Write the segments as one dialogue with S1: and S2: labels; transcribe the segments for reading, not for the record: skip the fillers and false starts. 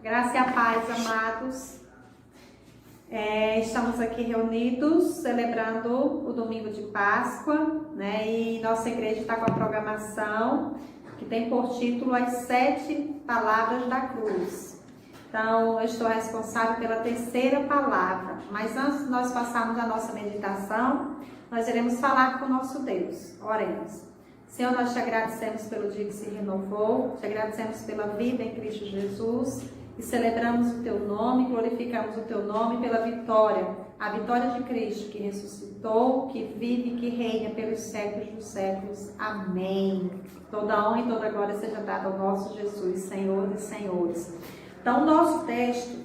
S1: Graça e a paz, amados. Estamos aqui reunidos celebrando o domingo de Páscoa, né? E nossa igreja está com a programação que tem por título As 7 Palavras da Cruz. Então, eu estou responsável pela terceira palavra, mas antes de nós passarmos a nossa meditação, nós iremos falar com o nosso Deus. Oremos. Senhor, nós te agradecemos pelo dia que se renovou, te agradecemos pela vida em Cristo Jesus e celebramos o teu nome, glorificamos o teu nome pela vitória, a vitória de Cristo que ressuscitou, que vive e que reina pelos séculos dos séculos. Amém. Toda honra e toda glória seja dada ao nosso Jesus, Senhor e Senhores. Então, o nosso texto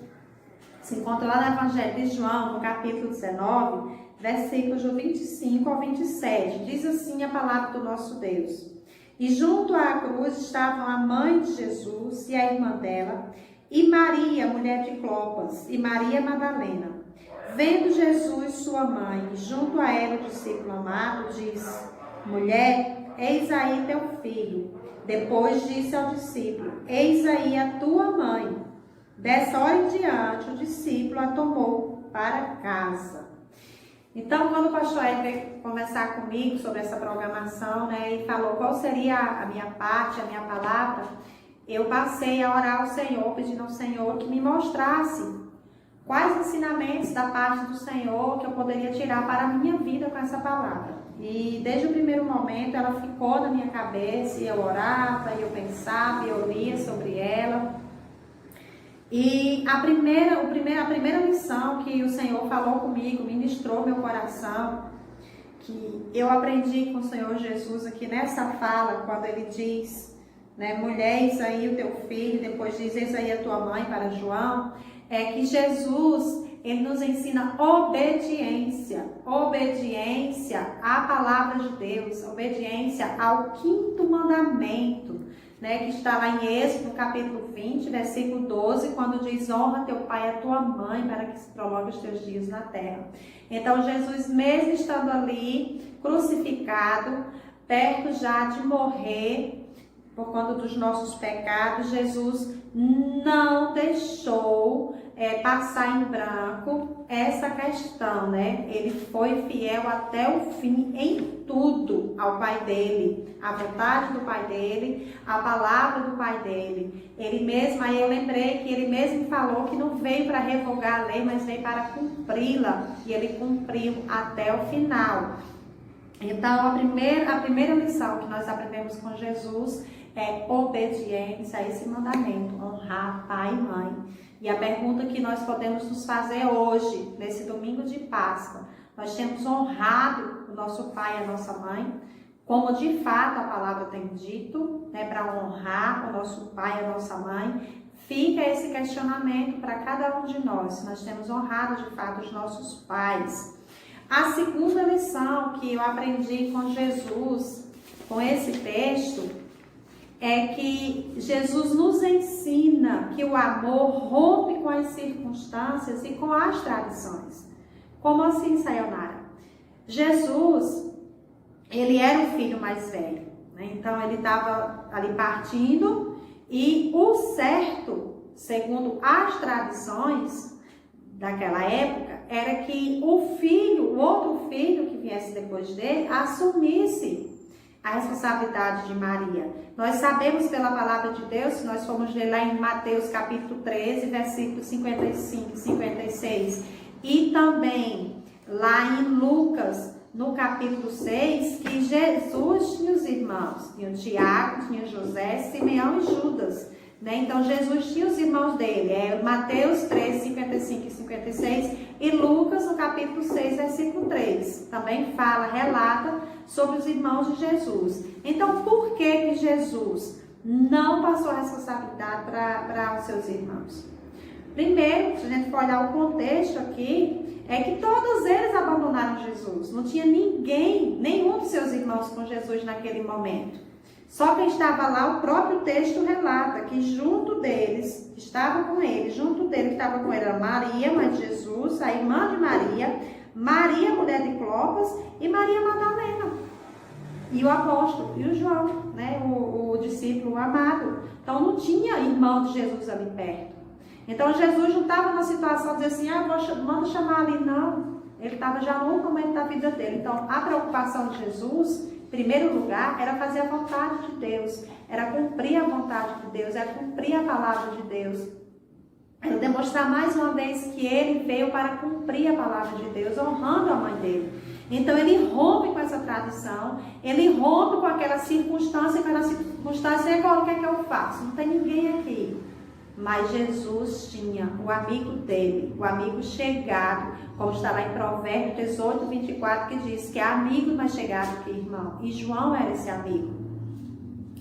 S1: se encontra lá no Evangelho de João, no capítulo 19, versículos do 25 ao 27. Diz assim a palavra do nosso Deus. E junto à cruz estavam a mãe de Jesus e a irmã dela, e Maria, mulher de Clopas, e Maria Madalena. Vendo Jesus, sua mãe, junto a ela o discípulo amado, disse: Mulher, eis aí teu filho. Depois disse ao discípulo: Eis aí a tua mãe. Dessa hora em diante, o discípulo a tomou para casa. Então, quando o pastor Ed veio conversar comigo sobre essa programação, né, e falou qual seria a minha parte, a minha palavra, eu passei a orar ao Senhor, pedindo ao Senhor que me mostrasse quais ensinamentos da parte do Senhor que eu poderia tirar para a minha vida com essa palavra. E desde o primeiro momento ela ficou na minha cabeça, e eu orava, e eu pensava, e eu lia sobre ela. E a primeira lição que o Senhor falou comigo, ministrou meu coração, que eu aprendi com o Senhor Jesus aqui nessa fala, quando ele diz, né, mulher, eis aí o teu filho, depois diz, eis aí a tua mãe, para João, é que Jesus, ele nos ensina obediência à palavra de Deus, obediência ao quinto mandamento, né, que está lá em Êxodo, no capítulo 20, versículo 12, quando diz, honra teu pai e a tua mãe, para que se prolongue os teus dias na terra. Então, Jesus, mesmo estando ali, crucificado, perto já de morrer, por conta dos nossos pecados, Jesus não deixou passar em branco essa questão, né? Ele foi fiel até o fim em tudo ao Pai dele, à vontade do Pai dele, à palavra do Pai dele. Ele mesmo, aí eu lembrei que ele mesmo falou que não veio para revogar a lei, mas veio para cumpri-la, e ele cumpriu até o final. Então, a primeira lição que nós aprendemos com Jesus é obediência a esse mandamento, honrar pai e mãe. E a pergunta que nós podemos nos fazer hoje, nesse domingo de Páscoa, nós temos honrado o nosso pai e a nossa mãe, como de fato a palavra tem dito, né, para honrar o nosso pai e a nossa mãe. Fica esse questionamento para cada um de nós, se nós temos honrado de fato os nossos pais. A segunda lição que eu aprendi com Jesus, com esse texto, é que Jesus nos ensina que o amor rompe com as circunstâncias e com as tradições. Como assim, Sayonara? Jesus, ele era o filho mais velho, né? Então ele estava ali partindo, e o certo, segundo as tradições daquela época, era que o outro filho que viesse depois dele, assumisse a responsabilidade de Maria. Nós sabemos pela palavra de Deus, se nós formos ler lá em Mateus capítulo 13, versículos 55 e 56, e também lá em Lucas, no capítulo 6, que Jesus tinha os irmãos, tinha Tiago, tinha José, Simeão e Judas, né? Então Jesus tinha os irmãos dele, Mateus 13, 55 e 56, e Lucas no capítulo 6, versículo 3, também relata sobre os irmãos de Jesus. Então, por que Jesus não passou a responsabilidade para os seus irmãos? Primeiro, se a gente for olhar o contexto aqui, é que todos eles abandonaram Jesus. Não tinha nenhum dos seus irmãos com Jesus naquele momento. Só quem estava lá, o próprio texto relata que junto deles, estava com ele, estava com ele a Maria, mãe de Jesus, a irmã de Maria, Maria, mulher de Clopas, e Maria Madalena. E o apóstolo, e o João, né, o discípulo amado. Então não tinha irmão de Jesus ali perto. Então Jesus não estava na situação de dizer assim, manda chamar ali, não. Ele estava já no momento da vida dele. Então a preocupação de Jesus, em primeiro lugar, era fazer a vontade de Deus, era cumprir a vontade de Deus, era cumprir a palavra de Deus. Era demonstrar mais uma vez que ele veio para cumprir a palavra de Deus, honrando a mãe dele. Então ele rompe com essa tradição, ele rompe com aquela circunstância, e agora o que é que eu faço? Não tem ninguém aqui. Mas Jesus tinha o amigo dele, o amigo chegado, como está lá em Provérbios 18, 24, que diz que é amigo mais chegado que irmão. E João era esse amigo.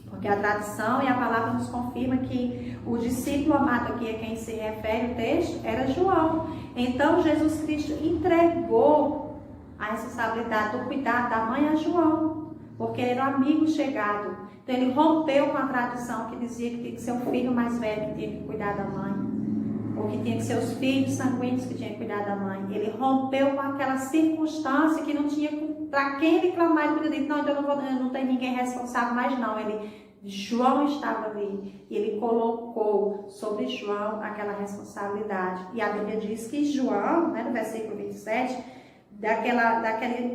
S1: Porque a tradição e a palavra nos confirma que o discípulo amado aqui a quem se refere o texto era João. Então Jesus Cristo entregou a responsabilidade do cuidado da mãe a João, porque ele era um amigo chegado. Então ele rompeu com a tradição que dizia que tinha que ser o filho mais velho que tinha que cuidar da mãe, ou que tinha que ser os filhos sanguíneos que tinham que cuidar da mãe. Ele rompeu com aquela circunstância que não tinha para quem ele clamar. Ele podia dizer, não, então não tem ninguém responsável, mas não, João estava ali e ele colocou sobre João aquela responsabilidade. E a Bíblia diz que João, no versículo 27, daquela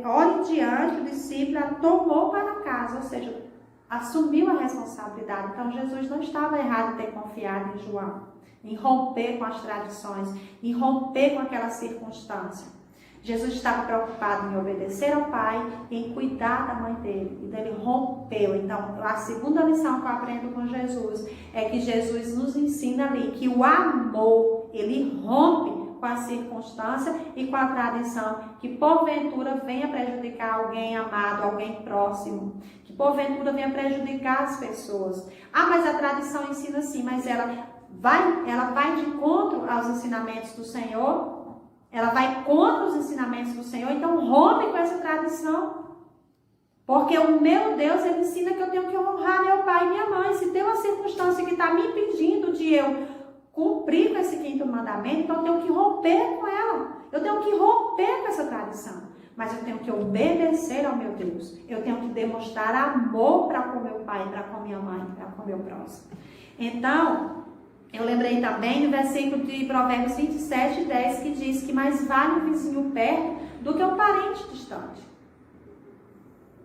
S1: hora em diante, o discípulo a tomou para casa, ou seja, assumiu a responsabilidade. Então Jesus não estava errado em ter confiado em João, em romper com as tradições, em romper com aquela circunstância. Jesus estava preocupado em obedecer ao Pai, em cuidar da mãe dele. Então ele rompeu. Então a segunda lição que eu aprendo com Jesus é que Jesus nos ensina ali que o amor, ele rompe com a circunstância e com a tradição, que porventura venha prejudicar alguém amado, alguém próximo, que porventura venha prejudicar as pessoas. Mas a tradição ensina assim, mas ela vai de encontro aos ensinamentos do Senhor, ela vai contra os ensinamentos do Senhor, então rompe com essa tradição. Porque o meu Deus, ele ensina que eu tenho que honrar meu pai e minha mãe. Se tem uma circunstância que está me impedindo de eu cumprir com esse 5º mandamento, então eu tenho que romper com ela. Eu tenho que romper com essa tradição. Mas eu tenho que obedecer ao meu Deus. Eu tenho que demonstrar amor para com meu pai, para com minha mãe, para com meu próximo. Então, eu lembrei também do versículo de Provérbios 27, 10, que diz que mais vale um vizinho perto do que um parente distante.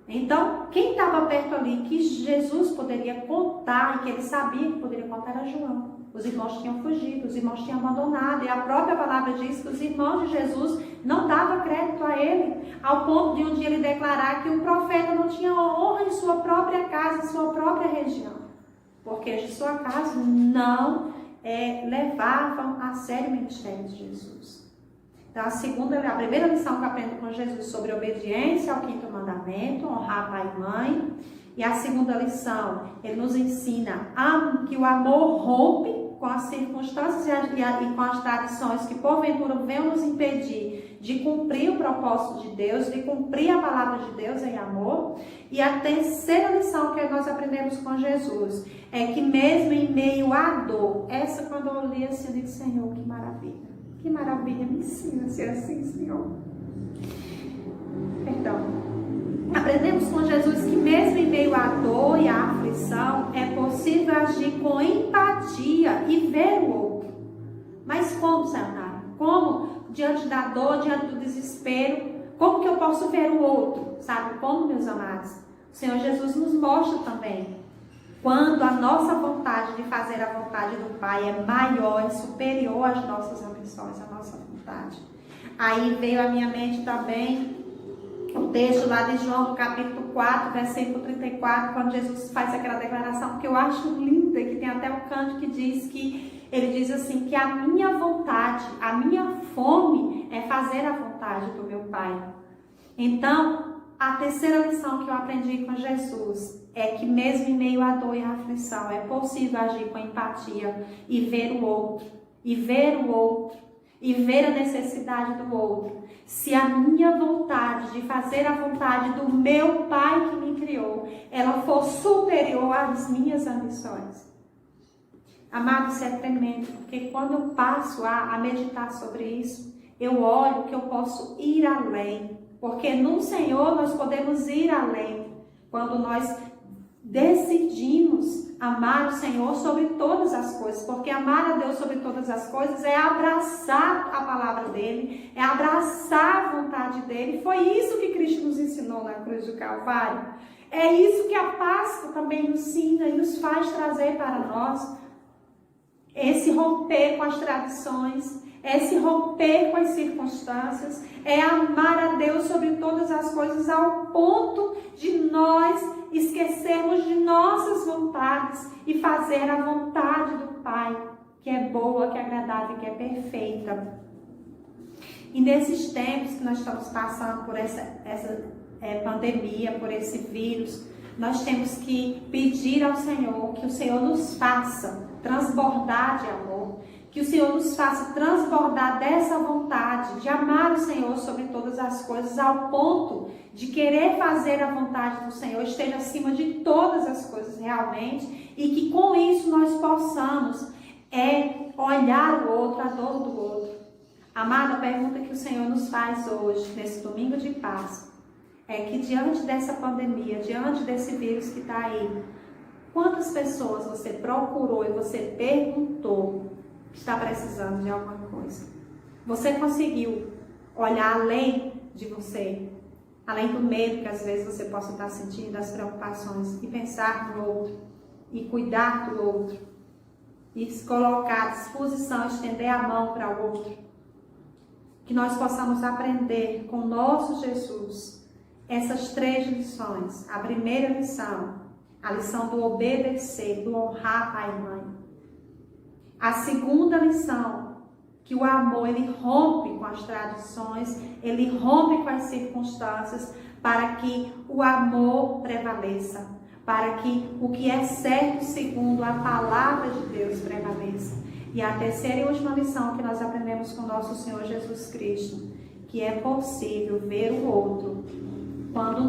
S1: Então, quem estava perto ali, que Jesus poderia contar, e que ele sabia que poderia contar, era João. Os irmãos tinham fugido, os irmãos tinham abandonado, e a própria palavra diz que os irmãos de Jesus não davam crédito a ele, ao ponto de um dia ele declarar que o profeta não tinha honra em sua própria casa, em sua própria região, porque de sua casa não levavam a sério o ministério de Jesus. Então a primeira lição que eu aprendo com Jesus sobre obediência ao 5º mandamento, honrar pai e mãe. E a segunda lição, ele nos ensina que o amor rompe com as circunstâncias e com as tradições que porventura venham nos impedir de cumprir o propósito de Deus, de cumprir a palavra de Deus em amor. E a terceira lição que nós aprendemos com Jesus é que mesmo em meio à dor, essa quando eu li assim, eu disse, Senhor, que maravilha, me ensina a ser assim, Senhor. Perdão. Aprendemos com Jesus que mesmo em meio à dor e à aflição, é possível agir com empatia e ver o outro. Mas como, Sayonara? Como? Diante da dor, diante do desespero, como que eu posso ver o outro? Sabe como, meus amados? O Senhor Jesus nos mostra também. Quando a nossa vontade de fazer a vontade do Pai é maior e superior às nossas ambições, à nossa vontade. Aí veio à minha mente também o texto lá de João, no capítulo 4, versículo 34, quando Jesus faz aquela declaração que eu acho linda, que tem até um canto que diz que, ele diz assim, que a minha vontade, a minha fome é fazer a vontade do meu Pai. Então, a terceira lição que eu aprendi com Jesus é que mesmo em meio à dor e à aflição, é possível agir com empatia e ver o outro, e ver a necessidade do outro. Se a minha vontade de fazer a vontade do meu Pai que me criou, ela for superior às minhas ambições. Amados, isso é tremendo, porque quando eu passo a meditar sobre isso, eu olho que eu posso ir além, porque no Senhor nós podemos ir além, quando nós decidimos amar o Senhor sobre todas as coisas, porque amar a Deus sobre todas as coisas é abraçar a palavra dele, é abraçar a vontade dele. Foi isso que Cristo nos ensinou na cruz do Calvário. É isso que a Páscoa também nos ensina e nos faz trazer para nós. Esse romper com as tradições, esse romper com as circunstâncias, é amar a Deus sobre todas as coisas ao ponto de nós esquecermos de nossas vontades e fazer a vontade do Pai, que é boa, que é agradável, que é perfeita. E nesses tempos que nós estamos passando por essa pandemia, por esse vírus, nós temos que pedir ao Senhor que o Senhor nos faça transbordar de amor, que o Senhor nos faça transbordar dessa vontade de amar o Senhor sobre todas as coisas, ao ponto de querer fazer a vontade do Senhor esteja acima de todas as coisas realmente, e que com isso nós possamos olhar o outro, a dor do outro. Amada, a pergunta que o Senhor nos faz hoje, nesse domingo de Páscoa, é que diante dessa pandemia, diante desse vírus que está aí, quantas pessoas você procurou e você perguntou que está precisando de alguma coisa? Você conseguiu olhar além de você, além do medo que às vezes você possa estar sentindo, das preocupações, e pensar no outro, e cuidar do outro, e se colocar à disposição, estender a mão para o outro? Que nós possamos aprender com o nosso Jesus essas 3 lições. A primeira lição, a lição do obedecer, do honrar pai e mãe. A segunda lição, que o amor, ele rompe com as tradições, ele rompe com as circunstâncias, para que o amor prevaleça, para que o que é certo segundo a palavra de Deus prevaleça. E a terceira e última lição que nós aprendemos com nosso Senhor Jesus Cristo, que é possível ver o outro quando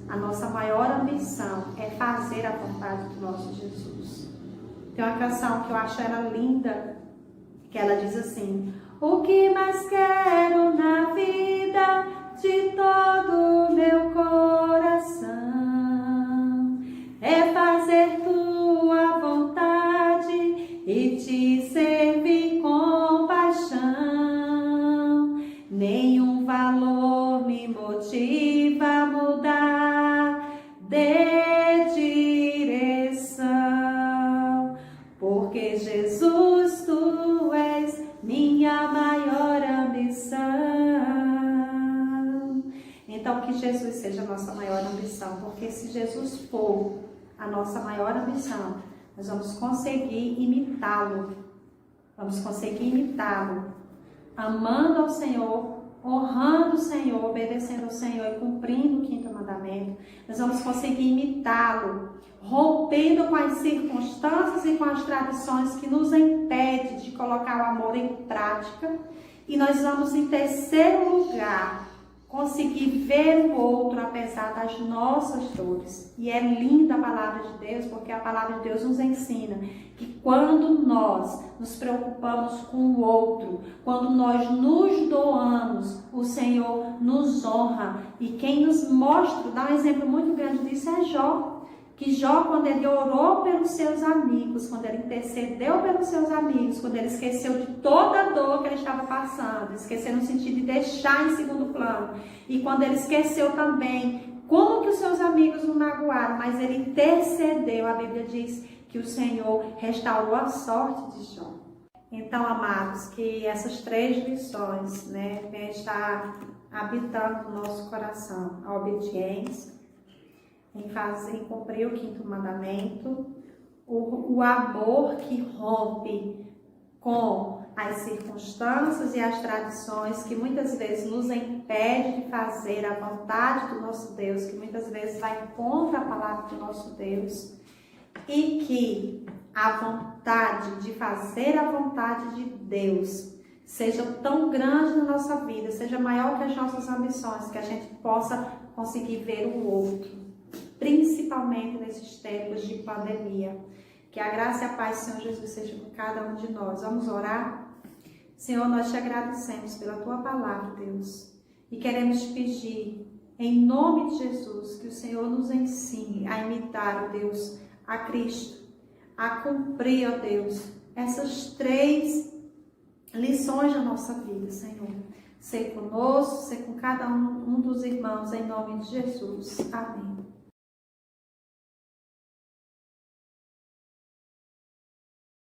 S1: a nossa maior ambição é fazer a vontade do nosso Jesus. Tem uma canção que eu acho ela linda, que ela diz assim: o que mais quero na vida de todo meu coração é fazer tua vontade e te servir com paixão. Nenhum valor me motiva a mudar de direção, porque Jesus, tu és minha maior ambição. Então que Jesus seja a nossa maior ambição, porque se Jesus for a nossa maior ambição, nós vamos conseguir imitá-lo. Vamos conseguir imitá-lo, amando ao Senhor, honrando o Senhor, obedecendo ao Senhor e cumprindo o 5º mandamento. Nós vamos conseguir imitá-lo, rompendo com as circunstâncias e com as tradições que nos impedem de colocar o amor em prática. E nós vamos, em terceiro lugar, conseguir ver o outro apesar das nossas dores. E é linda a palavra de Deus, porque a palavra de Deus nos ensina que quando nós nos preocupamos com o outro, quando nós nos doamos, o Senhor nos honra. E quem nos mostra, dá um exemplo muito grande disso, é Jó. Que Jó, quando ele orou pelos seus amigos, quando ele intercedeu pelos seus amigos, quando ele esqueceu de toda a dor que ele estava passando, esqueceu no sentido de deixar em segundo plano, e quando ele esqueceu também como que os seus amigos o magoaram, mas ele intercedeu, a Bíblia diz que o Senhor restaurou a sorte de Jó. Então, amados, que essas 3 lições, venham estar habitando no nosso coração: a obediência, em cumprir o 5º mandamento, o amor que rompe com as circunstâncias e as tradições que muitas vezes nos impede de fazer a vontade do nosso Deus, que muitas vezes vai contra a palavra do nosso Deus, e que a vontade de fazer a vontade de Deus seja tão grande na nossa vida, seja maior que as nossas ambições, que a gente possa conseguir ver o outro, principalmente nesses tempos de pandemia. Que a graça e a paz do Senhor Jesus seja com cada um de nós. Vamos orar? Senhor, nós te agradecemos pela tua palavra, Deus, e queremos te pedir, em nome de Jesus, que o Senhor nos ensine a imitar, Deus, a Cristo, a cumprir, ó Deus, essas 3 lições da nossa vida, Senhor. Ser conosco, ser com cada um dos irmãos, em nome de Jesus. Amém.